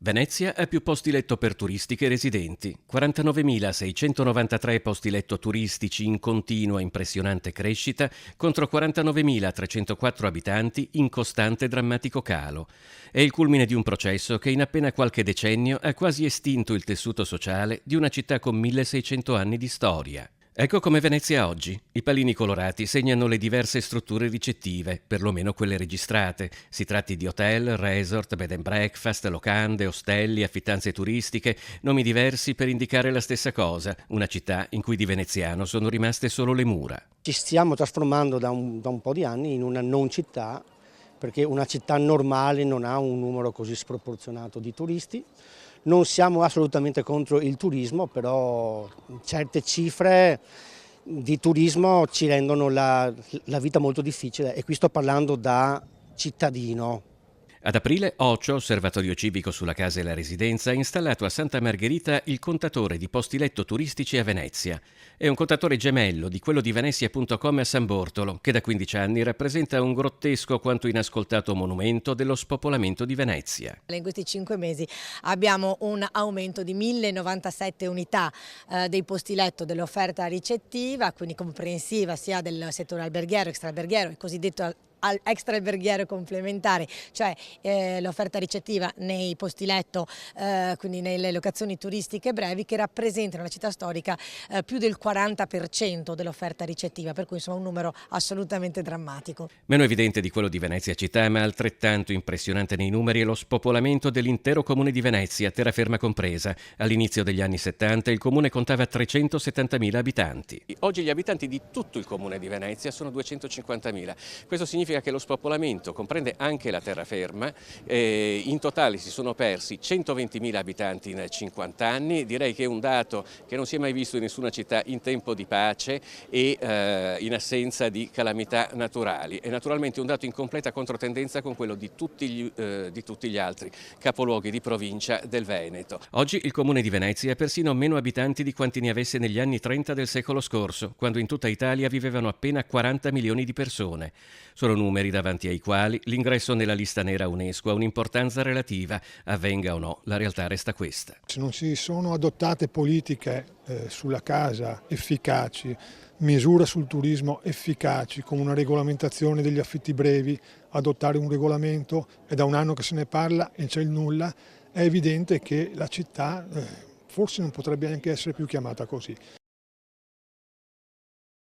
Venezia ha più posti letto per turisti che residenti, 49.693 posti letto turistici in continua impressionante crescita contro 49.304 abitanti in costante drammatico calo. È il culmine di un processo che in appena qualche decennio ha quasi estinto il tessuto sociale di una città con 1600 anni di storia. Ecco come Venezia oggi. I pallini colorati segnano le diverse strutture ricettive, perlomeno quelle registrate. Si tratti di hotel, resort, bed and breakfast, locande, ostelli, affittanze turistiche, nomi diversi per indicare la stessa cosa, una città in cui di veneziano sono rimaste solo le mura. Ci stiamo trasformando da un po' di anni in una non città, perché una città normale non ha un numero così sproporzionato di turisti. Non siamo assolutamente contro il turismo, però certe cifre di turismo ci rendono la vita molto difficile, e qui sto parlando da cittadino. Ad aprile Ocio, osservatorio civico sulla casa e la residenza, ha installato a Santa Margherita il contatore di posti letto turistici a Venezia. È un contatore gemello di quello di Venezia.com a San Bortolo, che da 15 anni rappresenta un grottesco quanto inascoltato monumento dello spopolamento di Venezia. In questi 5 mesi abbiamo un aumento di 1097 unità dei posti letto dell'offerta ricettiva, quindi comprensiva sia del settore alberghiero, extraalberghiero, il cosiddetto extra alberghiero complementare, cioè l'offerta ricettiva nei posti letto, quindi nelle locazioni turistiche brevi, che rappresentano la città storica più del 40% dell'offerta ricettiva, per cui insomma un numero assolutamente drammatico. Meno evidente di quello di Venezia città, ma altrettanto impressionante nei numeri, è lo spopolamento dell'intero comune di Venezia, terraferma compresa. All'inizio degli anni 70 il comune contava 370.000 abitanti. Oggi gli abitanti di tutto il comune di Venezia sono 250.000. Questo significa che lo spopolamento comprende anche la terraferma. In totale si sono persi 120.000 abitanti in 50 anni. Direi che è un dato che non si è mai visto in nessuna città in tempo di pace e in assenza di calamità naturali. È naturalmente un dato in completa controtendenza con quello di tutti gli altri capoluoghi di provincia del Veneto. Oggi il comune di Venezia ha persino meno abitanti di quanti ne avesse negli anni 30 del secolo scorso, quando in tutta Italia vivevano appena 40 milioni di persone. Sono numeri davanti ai quali l'ingresso nella lista nera UNESCO ha un'importanza relativa. Avvenga o no, la realtà resta questa. Se non si sono adottate politiche sulla casa efficaci, misure sul turismo efficaci, con una regolamentazione degli affitti brevi, adottare un regolamento, è da un anno che se ne parla e c'è il nulla, è evidente che la città forse non potrebbe neanche essere più chiamata così.